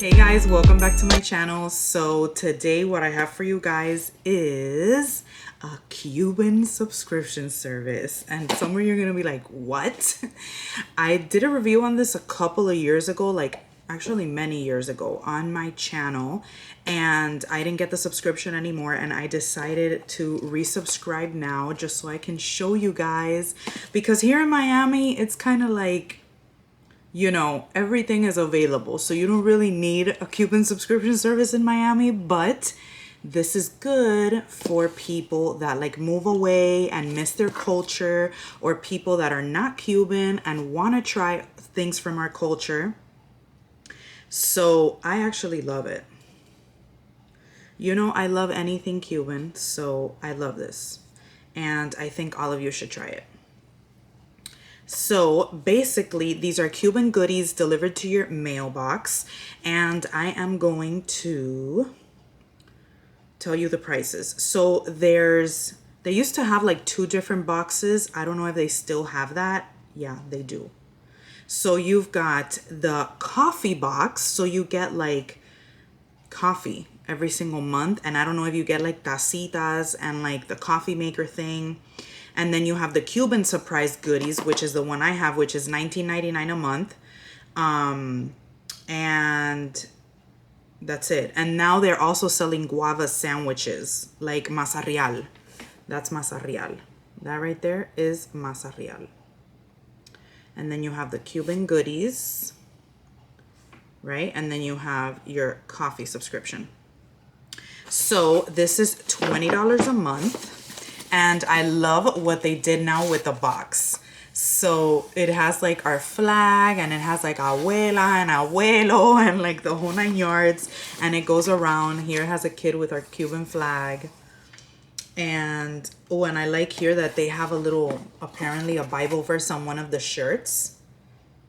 Hey guys, welcome back to my channel. So today what I have for you guys is a Cuban subscription service, and somewhere you're gonna be like, what? I did a review on this a couple of years ago, like actually many years ago on my channel, and I didn't get the subscription anymore, and I decided to resubscribe now just so I can show you guys, because here in Miami it's kind of like, you know, everything is available, so you don't really need a Cuban subscription service in Miami, but this is good for people that like move away and miss their culture, or people that are not Cuban and want to try things from our culture. So I actually love it. You know, I love anything Cuban, so I love this, and I think all of you should try it. So basically, these are Cuban goodies delivered to your mailbox, and I am going to tell you the prices. So they used to have like 2 different boxes. I don't know if they still have that. Yeah, they do. So you've got the coffee box, so you get like coffee every single month, and I don't know if you get like tacitas and like the coffee maker thing. And then you have the Cuban surprise goodies, which is the one I have, which is $19.99 a month. And that's it. And now they're also selling guava sandwiches, like masa real. That's masa real. That right there is masa real. And then you have the Cuban goodies, right? And then you have your coffee subscription. So this is $20 a month. And I love what they did now with the box. So it has like our flag, and it has like abuela and abuelo and like the whole 9 yards. And it goes around. Here it has a kid with our Cuban flag. And oh, and I like here that they have a little, apparently a Bible verse on one of the shirts.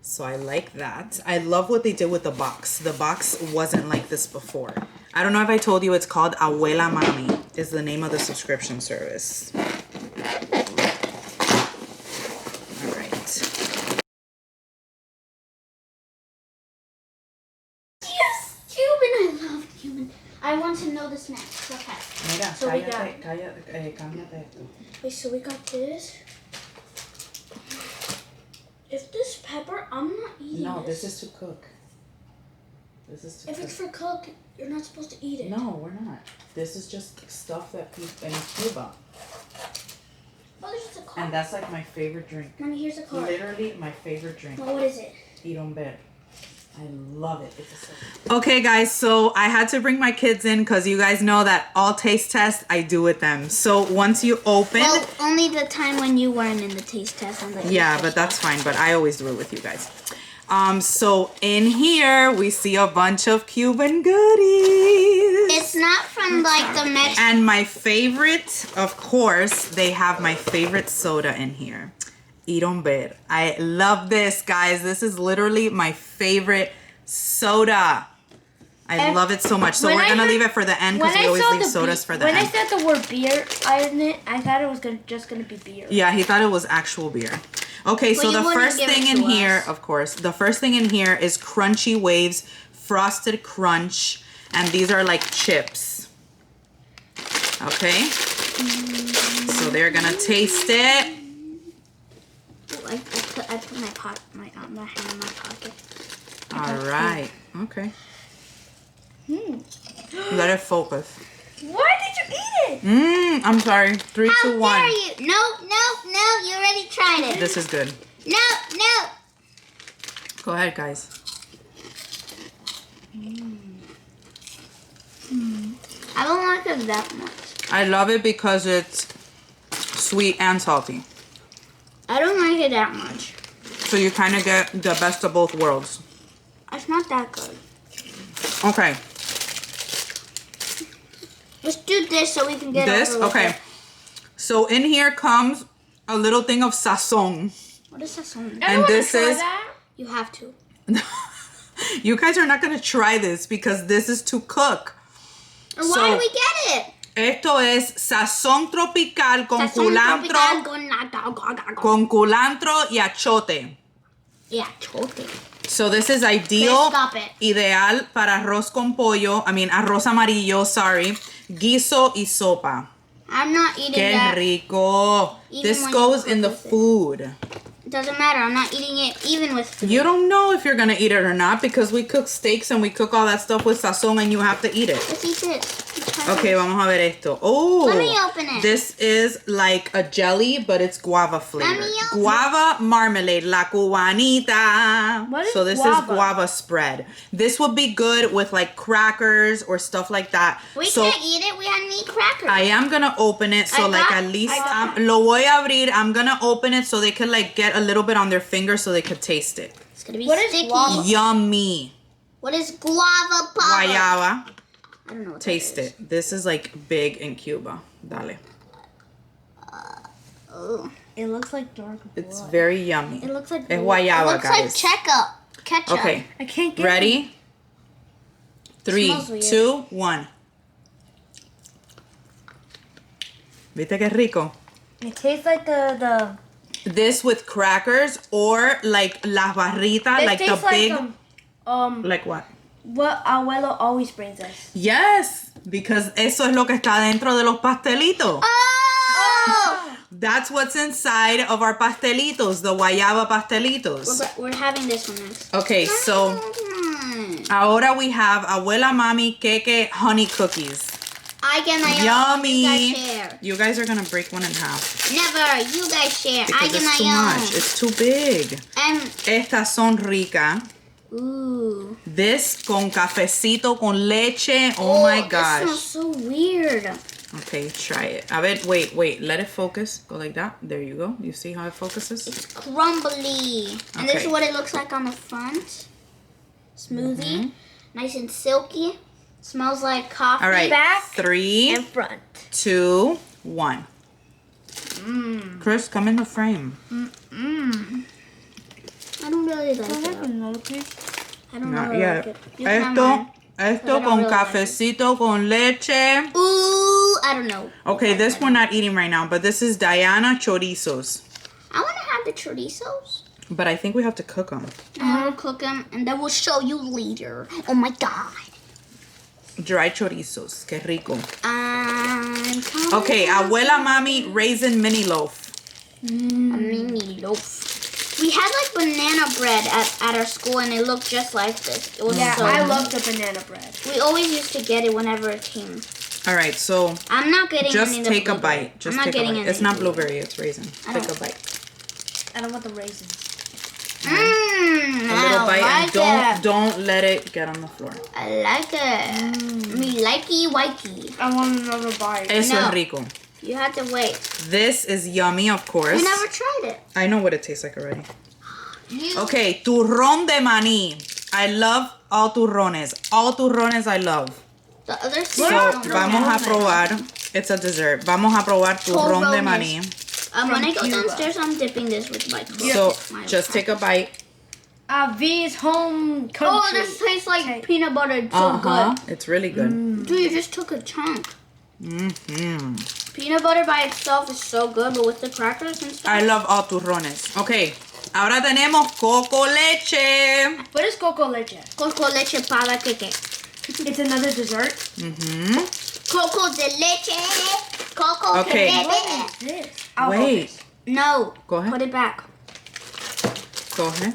So I like that. I love what they did with the box. The box wasn't like this before. I don't know if I told you, it's called Abuela Mami is the name of the subscription service. All right. Yes, Cuban. I love Cuban. I want to know the snacks. Okay. Mira, so cámbiate esto. Wait, so we got this. If this pepper, I'm not eating No, this. this is to cook. This is to If cook. it's for cook, you're not supposed to eat it. No, we're not. This is just stuff that people in Cuba. Oh, there's just a card. And that's like my favorite drink. Mommy, here's a card. Literally my favorite drink. Well, what is it? I love it. Okay, guys, so I had to bring my kids in because you guys know that all taste tests I do with them. So once you open... Well, only the time when you weren't in the taste test. Yeah, but that's fine. But I always do it with you guys. So in here, we see a bunch of Cuban goodies. It's not from like the Mexican... And my favorite, of course, they have my favorite soda in here. Ver. I love this, guys. This is literally my favorite soda. I love it so much. So we're going to leave it for the end, because we always leave sodas for the end. When I said the word beer, I thought it was just going to be beer. Yeah, he thought it was actual beer. Okay, so the first thing in here, of course, the first thing in here is Crunchy Waves Frosted Crunch. And these are like chips. Okay. So they're going to taste it. I put my hand in my pocket. All right. Okay. Let it focus. Why did you eat it? I'm sorry. 3, 2, 1. How dare you? No, you already tried it. This is good. No. Go ahead, guys. I don't like it that much. I love it because it's sweet and salty. I don't like it that much. So you kind of get the best of both worlds. It's not that good. Okay. Let's do this so we can get This? over with Okay. it. So in here comes a little thing of sazon. What is sazon? And this is... You have to. You guys are not going to try this because this is to cook. And why do we get it? Esto es sazón tropical con culantro, con culantro y achote. Yeah, achote. So this is ideal, Okay, stop it. ideal para arroz con pollo, arroz amarillo, sorry, guiso y sopa. I'm not eating Qué that. rico. Even This when goes you in the cook with it. food. It doesn't matter. I'm not eating it even with food. You don't know if you're gonna eat it or not because we cook steaks and we cook all that stuff with sazon and you have to eat it. Let's eat this. Okay, vamos a ver esto. Oh, Let me open it. This is like a jelly, but it's guava flavored. Let me open Guava marmalade, la cubanita. What is So this guava? is guava spread. This would be good with like crackers or stuff like that. We So can't eat it. We need crackers. I am gonna open it, so I like got- at least I got- lo voy a abrir. I'm gonna open it so they could like get a little bit on their finger so they could taste it. It's gonna be What is sticky. guava? Yummy. What is guava papa? Guayaba. I don't know what Taste that is. it. This is like big in Cuba. Dale. Ugh. It looks like dark blood. It's very yummy. It looks like Es guayaba, it looks guys. like ketchup. Okay, I can't get ready? 3, Smells weird. 2, 1. ¿Viste qué rico? It tastes like the This with crackers or like las barritas, This like the tastes big. like Like what? what Abuela always brings us. Yes, because eso es lo que está dentro de los pastelitos. Oh! That's what's inside of our pastelitos, the guayaba pastelitos. We're having this one next. Okay, so ahora we have Abuela Mami Keke honey cookies. I get my own. Yummy. You guys share. You guys are gonna break one in half Never. You guys share. I because get it's too my own. much. It's too big. And Estas son ricas. ooh. This con cafecito con leche. Oh my This gosh. smells so weird. Okay, try it. A ver, wait. Let it focus. Go like that. There you go. You see how it focuses? It's crumbly. And this Okay. is what it looks like on the front. Smoothie. Nice and silky. Smells like coffee. All right. Back 3, and front. 2, 1. Chris, come in the frame. I don't really like Can I have it. another piece? I don't Not really yet. like it. You can have mine. Esto I don't con really like it. cafecito con leche. Ooh, I don't know. Okay, this we're not eating right now, but this is Diana chorizos. I want to have the chorizos. But I think we have to cook them. I will cook them and then we'll show you later. Oh my god. Dry chorizos. Qué rico. I'm coming. Okay, Abuela Mami raisin mini loaf. A mini loaf. We had like banana bread at our school and it looked just like this. It was Yeah, so I good. love the banana bread. We always used to get it whenever it came. All right, so I'm not getting just any of the take a blueberry. bite. Just I'm not take a getting bite. any. It's not blueberry, it's raisin. I Take don't- a bite. I don't want the raisins. A little bite and it. don't let it get on the floor. I like it. Me likey wikey. I want another bite. Eso No. es rico. You had to wait. This is yummy, of course. We never tried it. I know what it tastes like already. You Okay, turrón de maní. I love all turrones. All turrones I love. the other So, side. vamos a probar. It's a dessert. Vamos a probar turrón de Turrones. maní. When I From go Cuba. downstairs, I'm dipping this with my cook. So, My just take a bite. V's home country. Oh, this tastes like peanut butter. It's so good. It's really good. Dude, you just took a chunk. Mm-hmm. Peanut butter by itself is so good, but with the crackers and stuff. I love all turrones. Okay, ahora tenemos coco leche. What is coco leche? Coco leche para queque. It's another dessert. Mm-hmm. Coco de leche. Coco Okay. de What leche. is this? I'll Wait. focus. No. Go ahead. Put it back. Go ahead.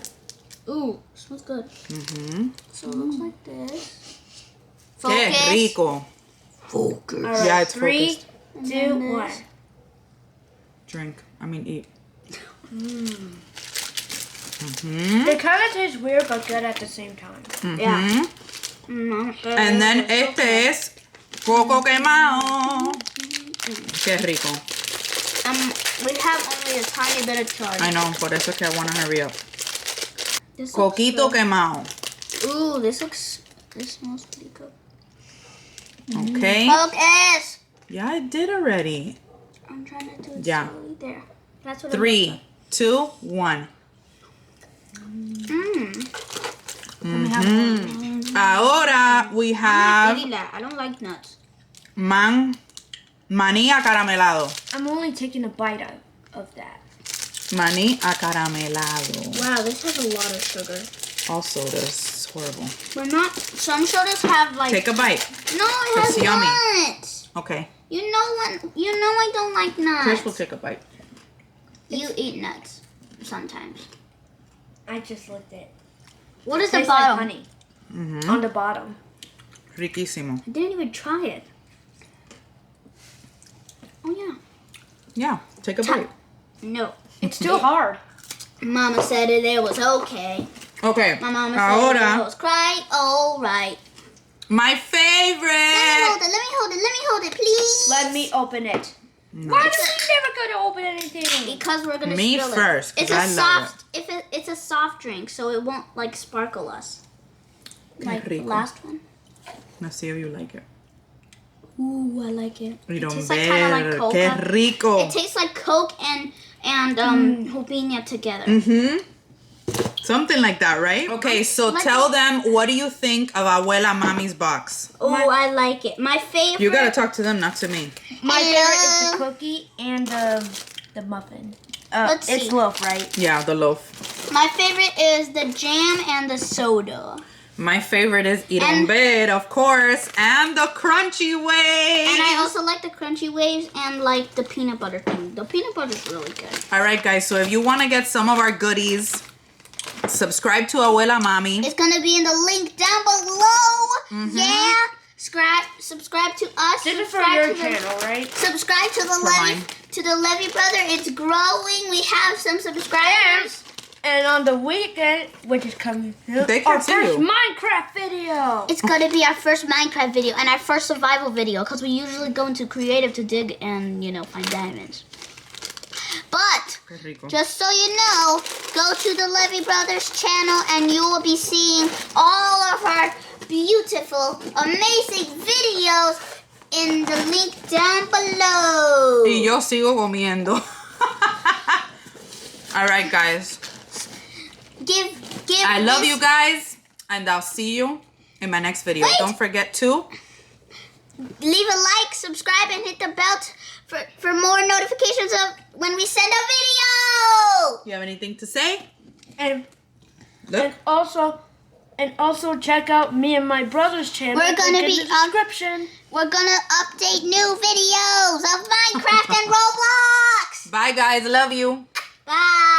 Ooh, smells good. Mm-hmm. So it looks like this. Qué Focus. rico. Focus. All right, Yeah, it's 3, focused. 2, 1. Drink. Eat. They kind of taste weird but good at the same time. Yeah. And then este es coco quemado. Qué rico. We have only a tiny bit of charge. I know, por eso es que I want to hurry up. This looks Coquito good. quemado. Ooh, this smells pretty good. Okay. Focus! Yeah, I did already. I'm trying to do it Yeah. slowly. There. That's what 3, 2, 1. Ahora we I'm not have eating that. I don't like nuts. maní acaramelado. I'm only taking a bite of that. Maní acaramelado. Wow, this has a lot of sugar. all sodas. It's horrible. We're not. Some sodas have like. Take a bite. No, it has It's yummy. nuts. Okay. You know what? You know I don't like nuts. Chris will take a bite. You eat nuts sometimes. I just licked it. What is the Tastes bottom? like honey Mm-hmm. on the bottom. Riquísimo. I didn't even try it. Oh yeah. Yeah. Take a bite. No. It's too hard. Mama said it was okay. Okay. My mama said it Ahora, was quite alright. my Let me favorite. hold it. Let me hold it. Let me hold it, please. Let me open it. Why do we never go to open anything? Because we're gonna Me spill first, it. 'cause I love It's a soft drink, so it won't like sparkle us. Like the rico. last one. Let's see if you like it. Ooh, I like it. You It don't tastes like kind of like Coke. Qué rico. It tastes like Coke and Jopina together. Mm-hmm. Something like that, right? Okay, so Like tell it. them, what do you think of Abuela Mami's box? Oh, I like it. My favorite. You gotta talk to them, not to me. My favorite is Hello. the cookie and the muffin. Let's It's see. loaf, right? Yeah, the loaf. My favorite is the jam and the soda. My favorite is And- Irombed, of course, and the crunchy waves. And I also like the crunchy waves and like the peanut butter thing. The peanut butter is really good. All right, guys, so if you want to get some of our goodies, subscribe to Abuela Mami. It's gonna be in the link down below. Yeah. Subscribe to us. This is for subscribe your to the- channel, right? Subscribe to the For Levy mine. brother. It's growing. We have some subscribers. And on the weekend, which is coming soon, They our can see first you. Minecraft video. It's gonna be our first Minecraft video and our first survival video because we usually go into creative to dig and find diamonds. But Qué rico. just so you know, go to the Levy Brothers channel and you will be seeing all of our beautiful, amazing videos in the link down below. Y yo sigo comiendo. All right, guys. Give I love this- you guys, and I'll see you in my next video. Wait. Don't forget to Leave a like, subscribe, and hit the bell for more notifications of when we send a video. You have anything to say? And Look. also check out me and my brother's channel. We're gonna Link in be the description. We're gonna update new videos of Minecraft and Roblox. Bye, guys. Love you. Bye.